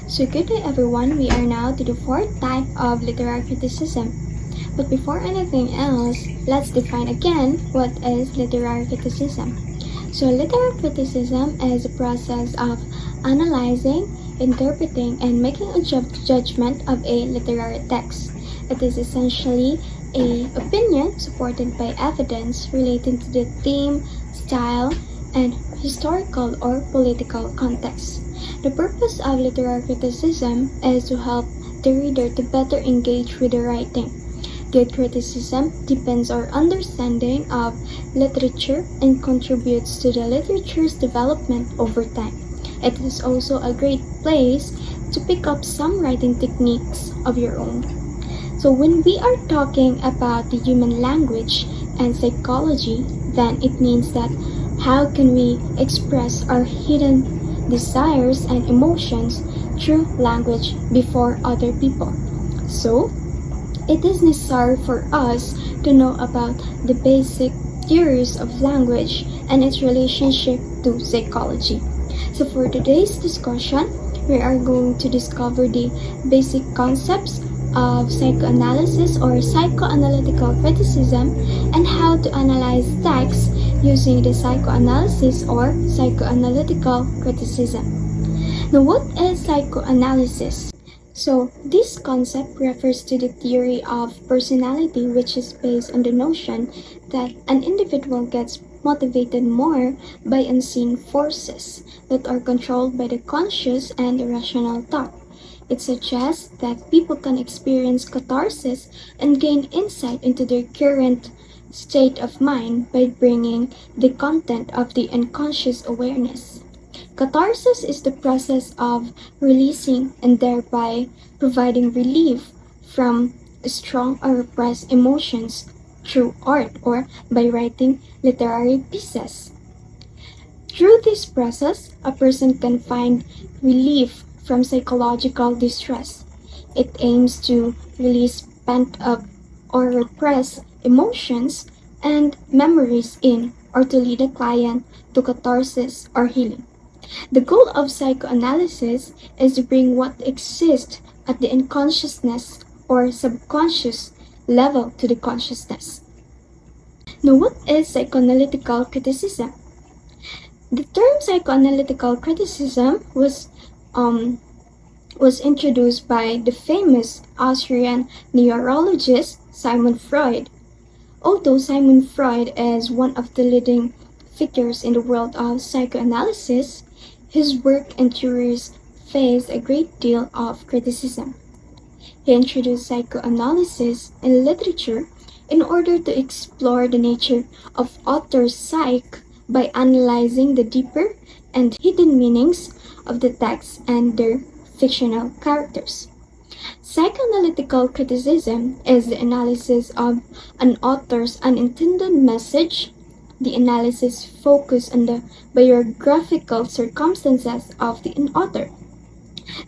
So good day everyone, we are now to the fourth type of literary criticism. But before anything else, let's define again what is literary criticism. So literary criticism is a process of analyzing, interpreting, and making a judgment of a literary text. It is essentially a opinion supported by evidence relating to the theme, style, and historical or political context. The purpose of literary criticism is to help the reader to better engage with the writing. Good criticism deepens our understanding of literature and contributes to the literature's development over time. It is also a great place to pick up some writing techniques of your own. So when we are talking about the human language and psychology, then it means that how can we express our hidden desires and emotions through language before other people. So, it is necessary for us to know about the basic theories of language and its relationship to psychology. So for today's discussion, we are going to discover the basic concepts of psychoanalysis or psychoanalytical criticism and how to analyze texts using the psychoanalysis or psychoanalytical criticism. Now, what is psychoanalysis? So, this concept refers to the theory of personality, which is based on the notion that an individual gets motivated more by unseen forces that are controlled by the conscious and irrational thought. It suggests that people can experience catharsis and gain insight into their current state of mind by bringing the content of the unconscious awareness. Catharsis is the process of releasing and thereby providing relief from strong or repressed emotions through art or by writing literary pieces. Through this process, a person can find relief from psychological distress. It aims to release pent-up or repressed emotions and memories in or to lead a client to catharsis or healing. The goal of psychoanalysis is to bring what exists at the unconsciousness or subconscious level to the consciousness. Now, what is psychoanalytical criticism? The term psychoanalytical criticism was introduced by the famous Austrian neurologist Sigmund Freud. Although Sigmund Freud is one of the leading figures in the world of psychoanalysis, his work and theories faced a great deal of criticism. He introduced psychoanalysis in literature in order to explore the nature of authors' psyche by analyzing the deeper and hidden meanings of the text and their fictional characters. Psychoanalytical criticism is the analysis of an author's unintended message. The analysis focuses on the biographical circumstances of the author.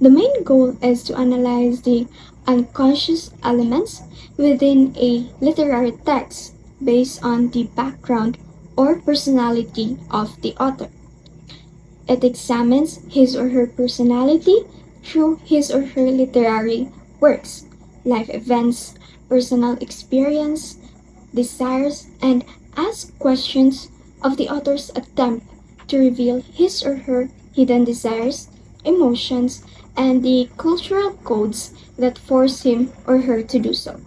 The main goal is to analyze the unconscious elements within a literary text based on the background or personality of the author. It examines his or her personality through his or her literary works, life events, personal experience, desires, and asks questions of the author's attempt to reveal his or her hidden desires, emotions, and the cultural codes that force him or her to do so.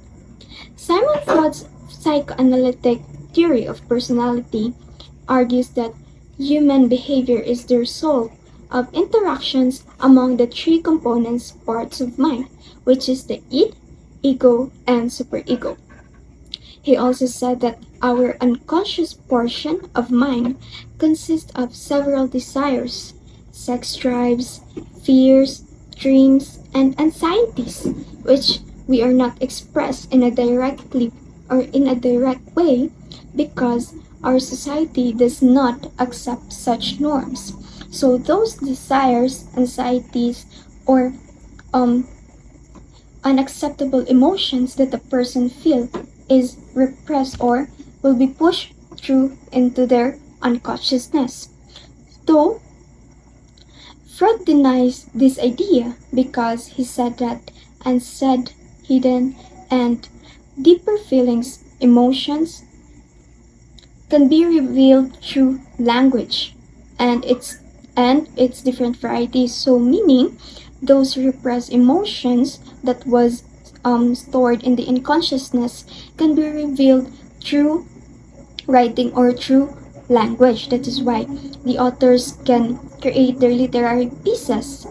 Simon Freud's psychoanalytic theory of personality argues that human behavior is the result of interactions among the three components parts of mind, which is the id, ego, and superego. He also said that our unconscious portion of mind consists of several desires, sex drives, fears, dreams, and anxieties, which we are not expressed in a direct way because our society does not accept such norms. So those desires, anxieties, or unacceptable emotions that a person feels is repressed or will be pushed through into their unconsciousness. Though Freud denies this idea because he said that unsaid, hidden, and deeper feelings, emotions, can be revealed through language and its different varieties. So meaning those repressed emotions that was stored in the unconsciousness can be revealed through writing or through language. That is why the authors can create their literary pieces.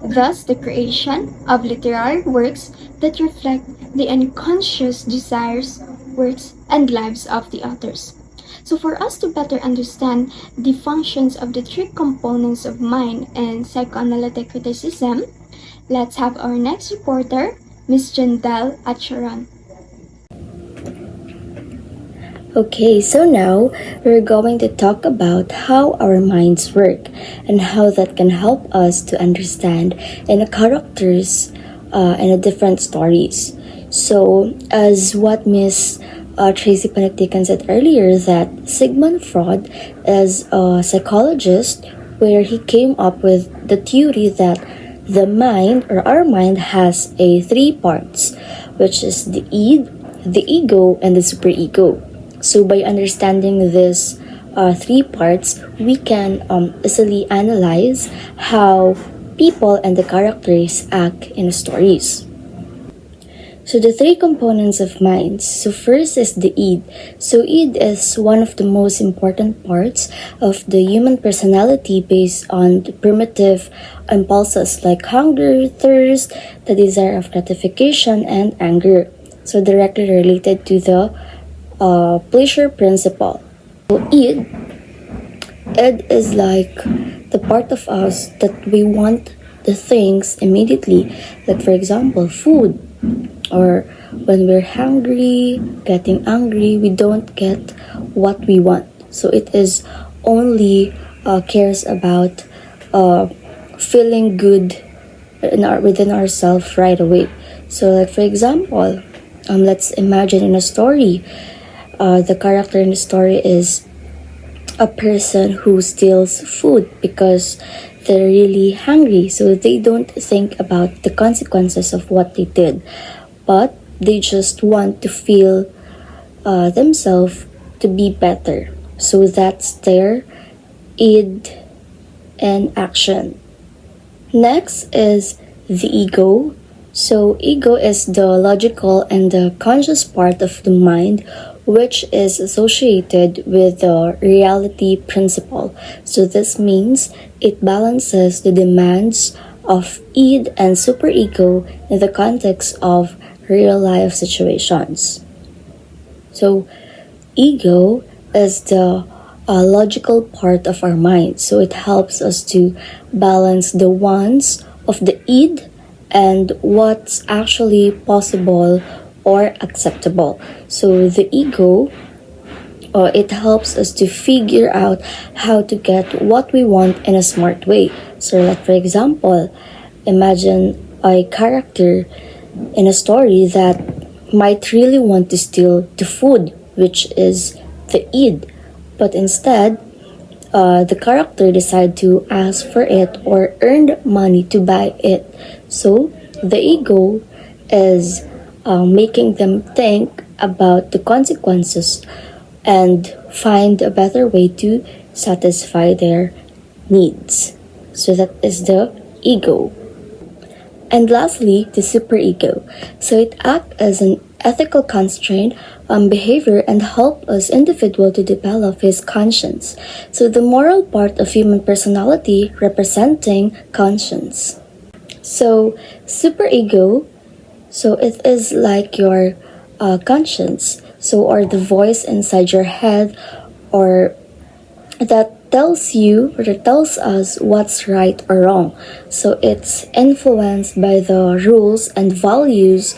Thus, the creation of literary works that reflect the unconscious desires, works, and lives of the authors. So for us to better understand the functions of the three components of mind and psychoanalytic criticism, let's have our next reporter, Ms. Jandal Acharan. Okay, so now we're going to talk about how our minds work and how that can help us to understand in the characters and the different stories. So, as what Miss Tracy Panatikan said earlier, that Sigmund Freud is a psychologist where he came up with the theory that the mind or our mind has three parts, which is the id, the ego, and the superego. So by understanding these three parts, we can easily analyze how people and the characters act in stories. So the three components of minds. So first is the id. So id is one of the most important parts of the human personality based on the primitive impulses like hunger, thirst, the desire of gratification, and anger. So directly related to the pleasure principle. So id is like the part of us that we want the things immediately, like for example food, or when we're hungry, getting angry, we don't get what we want. So it is only cares about feeling good within ourselves right away. So like for example, let's imagine in a story, the character in the story is a person who steals food because they're really hungry, so they don't think about the consequences of what they did, but they just want to feel themselves to be better. So that's their id and action. Next is the ego. So ego is the logical and the conscious part of the mind, which is associated with the reality principle. So this means it balances the demands of id and superego in the context of real life situations. So ego is the logical part of our mind. So it helps us to balance the wants of the id and what's actually possible or acceptable. So the ego, it helps us to figure out how to get what we want in a smart way. So like for example, imagine a character in a story that might really want to steal the food, which is the id, but instead the character decide to ask for it or earn money to buy it. So the ego is making them think about the consequences and find a better way to satisfy their needs. So that is the ego. And lastly, the superego. So it acts as an ethical constraint on behavior and help us individual to develop his conscience. So the moral part of human personality representing conscience. So superego, so it is like your conscience, so or the voice inside your head, or that tells you or that tells us what's right or wrong. So it's influenced by the rules and values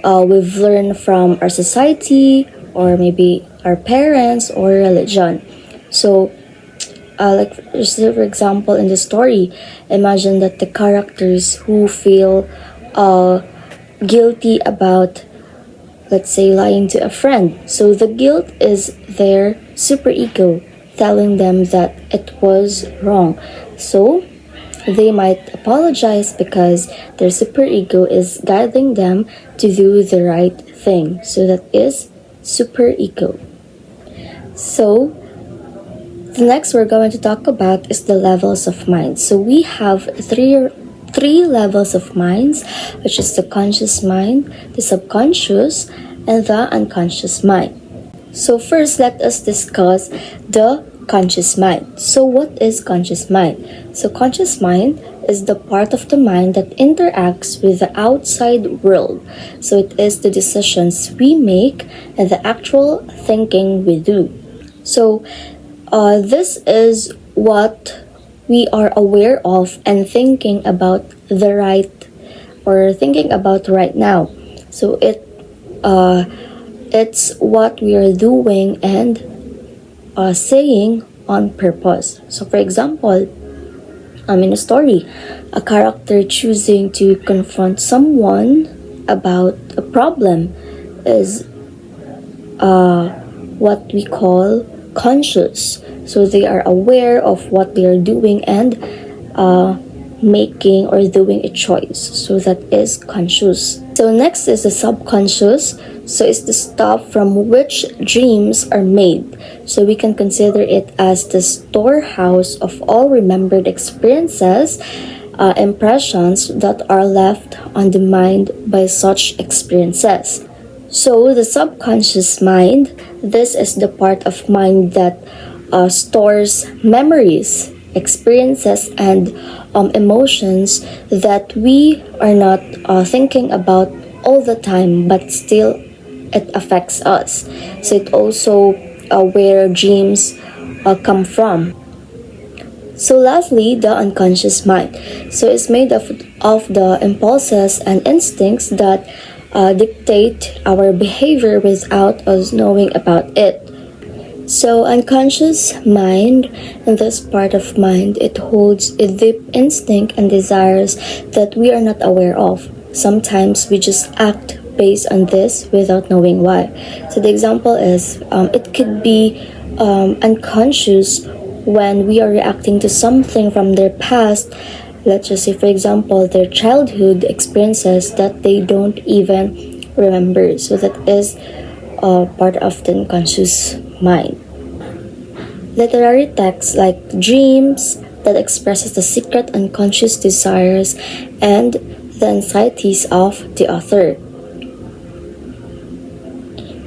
we've learned from our society or maybe our parents or religion. So like for example in the story, imagine that the characters who feel guilty about, let's say, lying to a friend. So the guilt is their superego telling them that it was wrong. So they might apologize because their superego is guiding them to do the right thing. So that is superego. So the next we're going to talk about is the levels of mind. So we have three levels of minds, which is the conscious mind, the subconscious, and the unconscious mind. So first, let us discuss the conscious mind. So what is conscious mind? So conscious mind is the part of the mind that interacts with the outside world. So it is the decisions we make and the actual thinking we do. So this is what we are aware of and thinking about right now. So it's what we are doing and saying on purpose. So for example, in a story, a character choosing to confront someone about a problem is what we call conscious. So they are aware of what they are doing and making or doing a choice. So that is conscious. So next is the subconscious. So it's the stuff from which dreams are made. So we can consider it as the storehouse of all remembered experiences, impressions that are left on the mind by such experiences. So the subconscious mind, this is the part of mind that stores memories, experiences, and emotions that we are not thinking about all the time, but still it affects us. So it also where dreams come from. So lastly, the unconscious mind. So it's made of the impulses and instincts that dictate our behavior without us knowing about it. So unconscious mind, in this part of mind, it holds a deep instinct and desires that we are not aware of. Sometimes we just act based on this without knowing why. So the example is, it could be unconscious when we are reacting to something from their past. Let's just say, for example, their childhood experiences that they don't even remember. So that is part of the unconscious mind. Literary texts like dreams that expresses the secret unconscious desires and the anxieties of the author.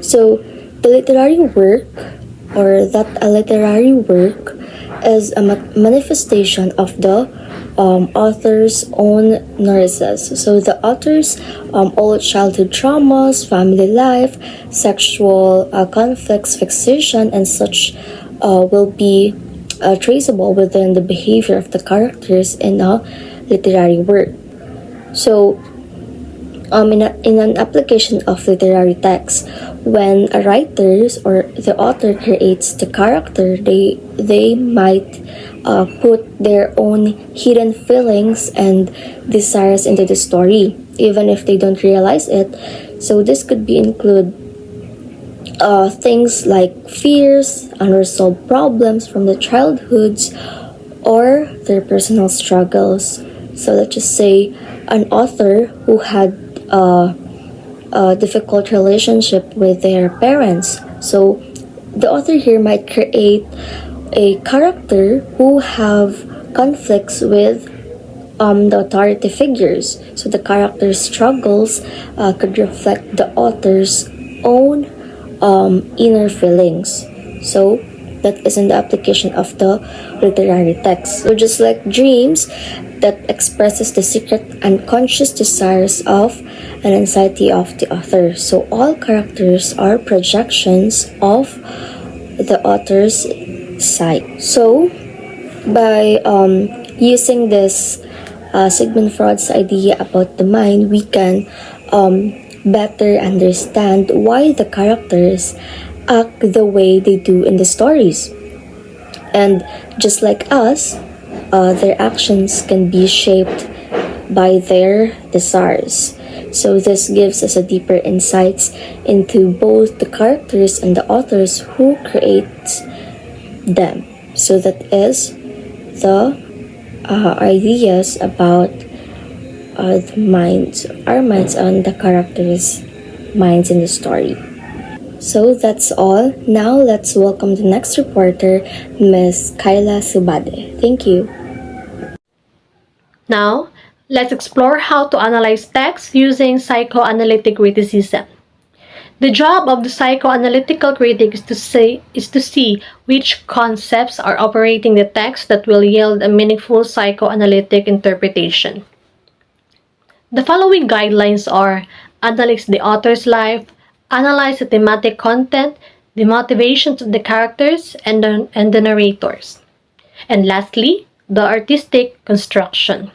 So the literary work, or that a literary work is a manifestation of the author's own neuroses. So the author's old childhood traumas, family life, sexual conflicts, fixation, and such will be traceable within the behavior of the characters in a literary work. So in an application of literary text, when a writer or the author creates the character, they might put their own hidden feelings and desires into the story, even if they don't realize it. So this could be include things like fears, unresolved problems from the childhoods, or their personal struggles. So let's just say an author who had a difficult relationship with their parents. So the author here might create a character who have conflicts with the authority figures. So the character's struggles could reflect the author's own inner feelings. So that is in the application of the literary text. So just like dreams that expresses the secret unconscious desires of and anxiety of the author. So all characters are projections of the author's psyche. So by using this Sigmund Freud's idea about the mind, we can better understand why the characters act the way they do in the stories. And just like us, their actions can be shaped by their desires. So this gives us a deeper insights into both the characters and the authors who create them. So that is the ideas about our minds on the characters' minds in the story. So that's all. Now let's welcome the next reporter, Ms. Kyla Subade. Thank you. Now, let's explore how to analyze text using psychoanalytic criticism. The job of the psychoanalytical critic is to see which concepts are operating the text that will yield a meaningful psychoanalytic interpretation. The following guidelines are: analyze the author's life, analyze the thematic content, the motivations of the characters and the narrators, and lastly, the artistic construction.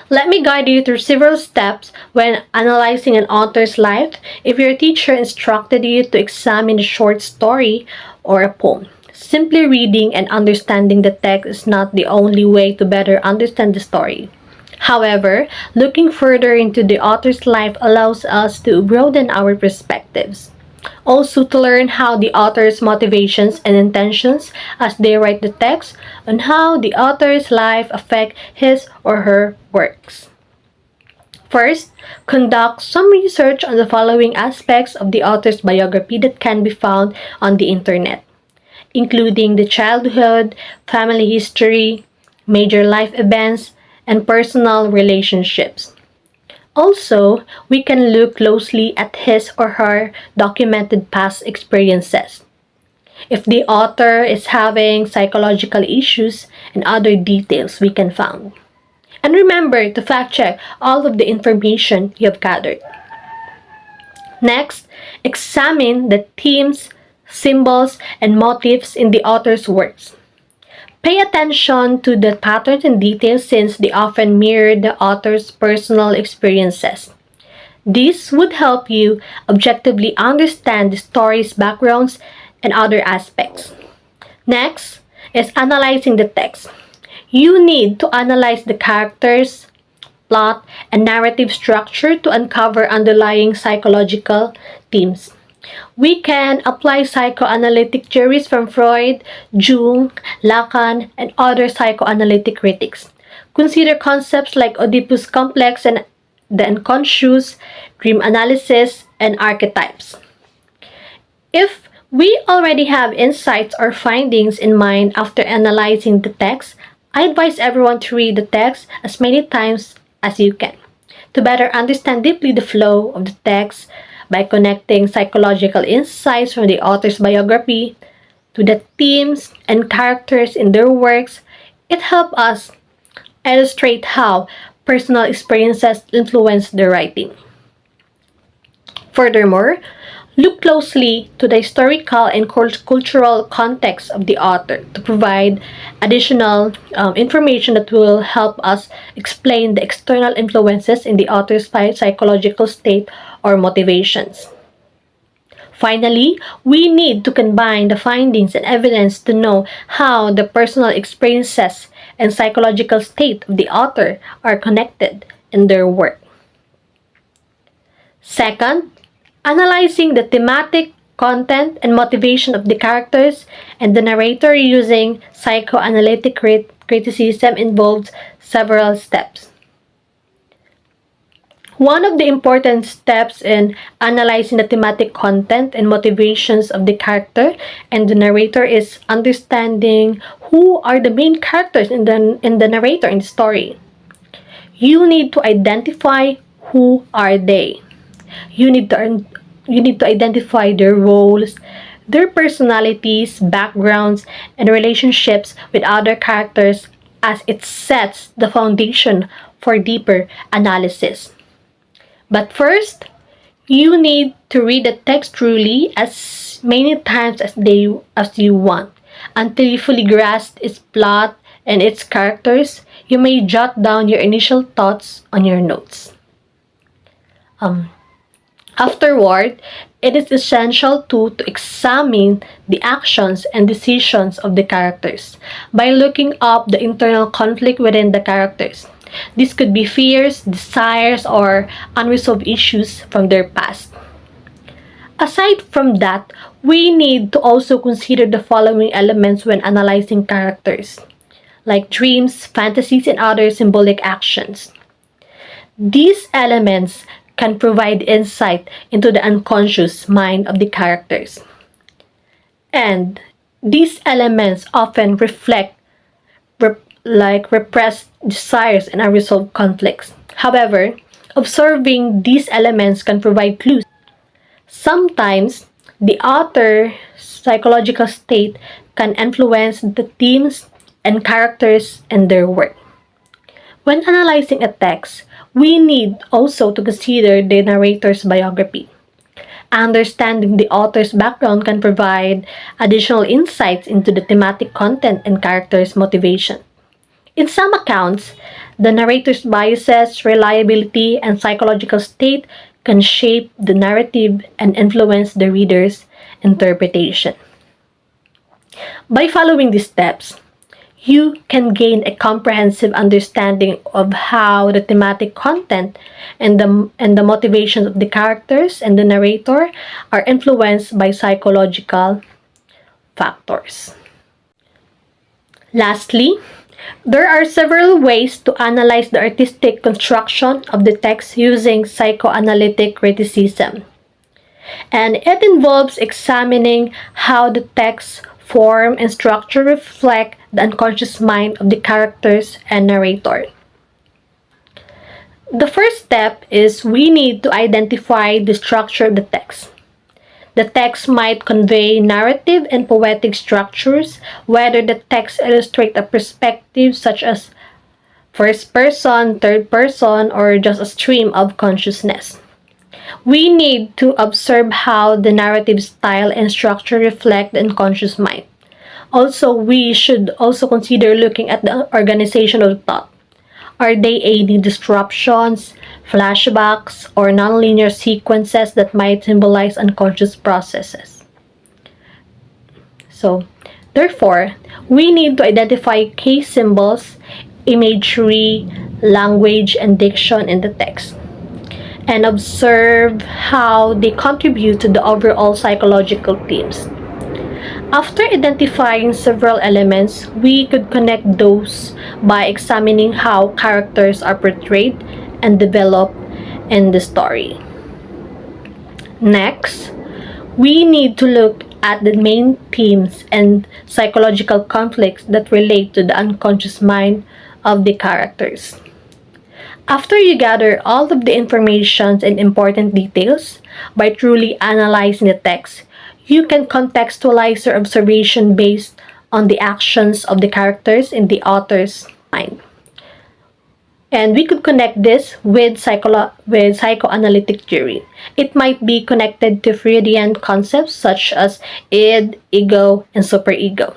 Let me guide you through several steps when analyzing an author's life if your teacher instructed you to examine a short story or a poem. Simply reading and understanding the text is not the only way to better understand the story. However, looking further into the author's life allows us to broaden our perspectives. Also, to learn how the author's motivations and intentions as they write the text, and how the author's life affect his or her works. First, conduct some research on the following aspects of the author's biography that can be found on the internet, including the childhood, family history, major life events, and personal relationships. Also, we can look closely at his or her documented past experiences. If the author is having psychological issues and other details we can find. And remember to fact check all of the information you have gathered. Next, examine the themes, symbols, and motifs in the author's works. Pay attention to the patterns and details since they often mirror the author's personal experiences. This would help you objectively understand the story's backgrounds and other aspects. Next is analyzing the text. You need to analyze the characters, plot, and narrative structure to uncover underlying psychological themes. We can apply psychoanalytic theories from Freud, Jung, Lacan, and other psychoanalytic critics. Consider concepts like Oedipus complex and the unconscious, dream analysis, and archetypes. If we already have insights or findings in mind after analyzing the text, I advise everyone to read the text as many times as you can to better understand deeply the flow of the text. By connecting psychological insights from the author's biography to the themes and characters in their works, it helps us illustrate how personal experiences influence the writing. Furthermore, look closely to the historical and cultural context of the author to provide additional information that will help us explain the external influences in the author's psychological state or motivations. Finally, we need to combine the findings and evidence to know how the personal experiences and psychological state of the author are connected in their work. Second, analyzing the thematic content and motivation of the characters and the narrator using psychoanalytic criticism involves several steps. One of the important steps in analyzing the thematic content and motivations of the character and the narrator is understanding who are the main characters in the narrator in the story. You need to identify who are they. You need to identify their roles, their personalities, backgrounds, and relationships with other characters as it sets the foundation for deeper analysis. But first, you need to read the text truly as many times as you want. Until you fully grasp its plot and its characters, you may jot down your initial thoughts on your notes. Afterward, it is essential to examine the actions and decisions of the characters by looking up the internal conflict within the characters. This could be fears, desires, or unresolved issues from their past. Aside from that, we need to also consider the following elements when analyzing characters, like dreams, fantasies, and other symbolic actions. These elements can provide insight into the unconscious mind of the characters. And these elements often reflect repressed desires and unresolved conflicts. However, observing these elements can provide clues. Sometimes, the author's psychological state can influence the themes and characters in their work. When analyzing a text, we need also to consider the narrator's biography. Understanding the author's background can provide additional insights into the thematic content and character's motivation. In some accounts, the narrator's biases, reliability, and psychological state can shape the narrative and influence the reader's interpretation. By following these steps, you can gain a comprehensive understanding of how the thematic content and the motivations of the characters and the narrator are influenced by psychological factors. Lastly, there are several ways to analyze the artistic construction of the text using psychoanalytic criticism. And it involves examining how the text form and structure reflect the unconscious mind of the characters and narrator. The first step is we need to identify the structure of the text. The text might convey narrative and poetic structures, whether the text illustrates a perspective such as first person, third person, or just a stream of consciousness. We need to observe how the narrative style and structure reflect the unconscious mind. Also, we should also consider looking at the organization of thought. Are they any disruptions, flashbacks, or nonlinear sequences that might symbolize unconscious processes? Therefore, we need to identify key symbols, imagery, language, and diction in the text, and observe how they contribute to the overall psychological themes. After identifying several elements, we could connect those by examining how characters are portrayed and developed in the story. Next, we need to look at the main themes and psychological conflicts that relate to the unconscious mind of the characters. After you gather all of the information and important details, by truly analyzing the text, you can contextualize your observation based on the actions of the characters in the author's mind. And we could connect this with psychoanalytic theory. It might be connected to Freudian concepts such as id, ego, and superego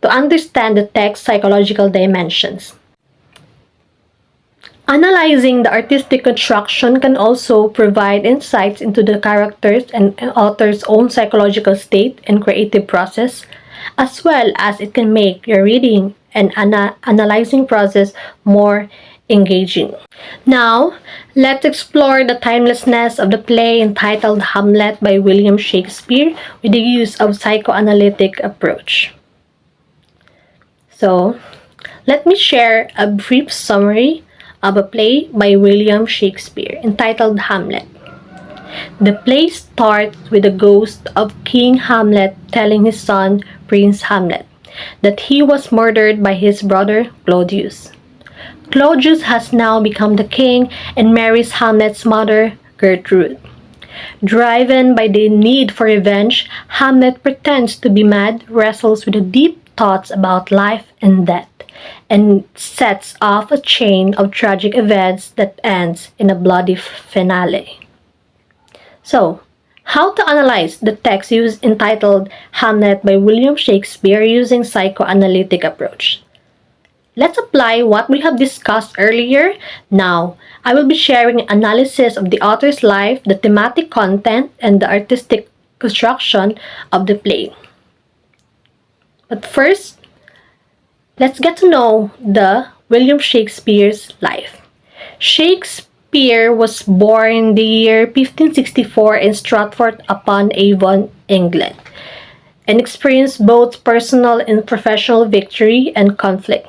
to understand the text's psychological dimensions. Analyzing the artistic construction can also provide insights into the characters and author's own psychological state and creative process, as well as it can make your reading and analyzing process more engaging. Now, let's explore the timelessness of the play entitled Hamlet by William Shakespeare with the use of psychoanalytic approach. So, let me share a brief summary of a play by William Shakespeare entitled Hamlet. The play starts with the ghost of King Hamlet telling his son, Prince Hamlet, that he was murdered by his brother Claudius. Claudius has now become the king and marries Hamlet's mother, Gertrude. Driven by the need for revenge, Hamlet pretends to be mad, wrestles with the deep thoughts about life and death, and sets off a chain of tragic events that ends in a bloody finale. So, how to analyze the text entitled Hamlet by William Shakespeare using psychoanalytic approach? Let's apply what we have discussed earlier. Now, I will be sharing analysis of the author's life, the thematic content, and the artistic construction of the play. But first, let's get to know the William Shakespeare's life. Shakespeare was born in the year 1564 in Stratford-upon-Avon, England, and experienced both personal and professional victory and conflict.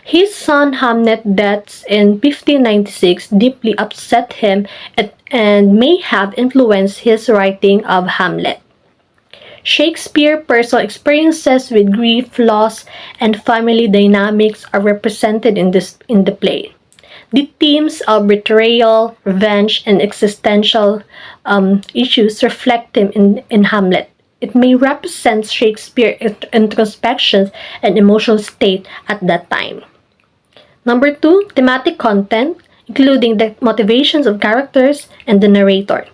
His son Hamlet's death in 1596 deeply upset him and may have influenced his writing of Hamlet. Shakespeare's personal experiences with grief, loss, and family dynamics are represented in the play. The themes of betrayal, revenge, and existential issues reflect them in Hamlet. It may represent Shakespeare's introspection and emotional state at that time. Number two, thematic content, including the motivations of characters and the narrator.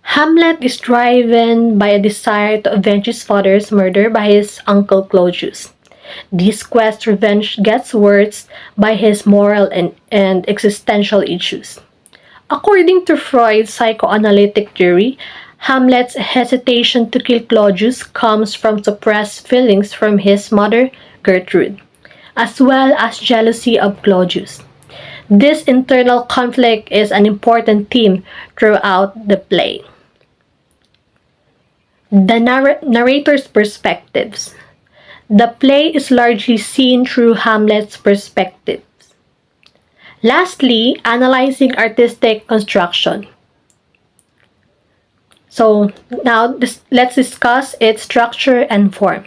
Hamlet is driven by a desire to avenge his father's murder by his uncle Claudius. This quest revenge gets worse by his moral and existential issues. According to Freud's psychoanalytic theory, Hamlet's hesitation to kill Claudius comes from suppressed feelings from his mother, Gertrude, as well as jealousy of Claudius. This internal conflict is an important theme throughout the play. The narrator's perspectives. The play is largely seen through Hamlet's perspective. Lastly, analyzing artistic construction. So now let's discuss its structure and form.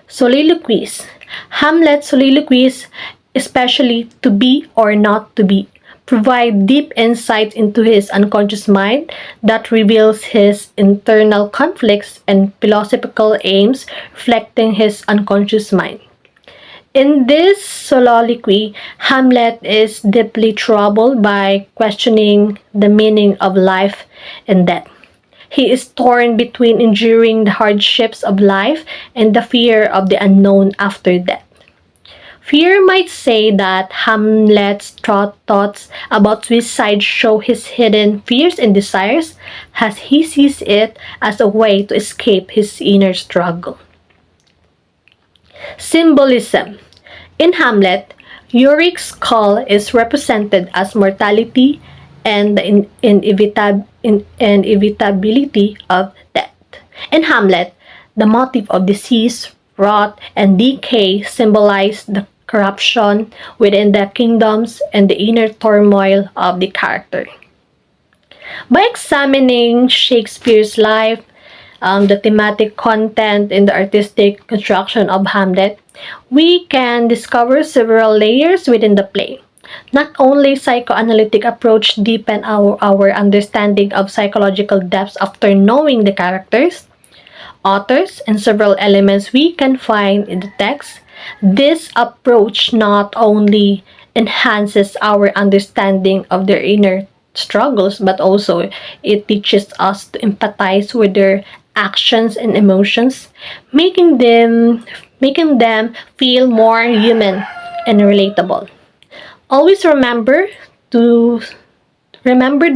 Soliloquies. Hamlet's soliloquies, especially to be or not to be, provide deep insights into his unconscious mind that reveals his internal conflicts and philosophical aims reflecting his unconscious mind. In this soliloquy, Hamlet is deeply troubled by questioning the meaning of life and death. He is torn between enduring the hardships of life and the fear of the unknown after death. Fear might say that Hamlet's thoughts about suicide show his hidden fears and desires, as he sees it as a way to escape his inner struggle. Symbolism. In Hamlet, Yorick's skull is represented as mortality and the inevitability of death. In Hamlet, the motif of disease, rot, and decay symbolize the corruption within the kingdoms and the inner turmoil of the character. By examining Shakespeare's life, the thematic content, and the artistic construction of Hamlet, we can discover several layers within the play. Not only psychoanalytic approach deepen our understanding of psychological depths after knowing the characters, authors, and several elements we can find in the text. This approach not only enhances our understanding of their inner struggles, but also it teaches us to empathize with their actions and emotions, making them feel more human and relatable. Always remember the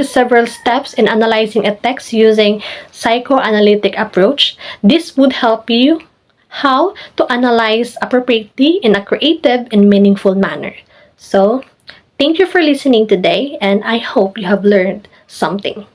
several steps in analyzing a text using psychoanalytic approach. This would help you how to analyze appropriately in a creative and meaningful manner. So, thank you for listening today, and I hope you have learned something.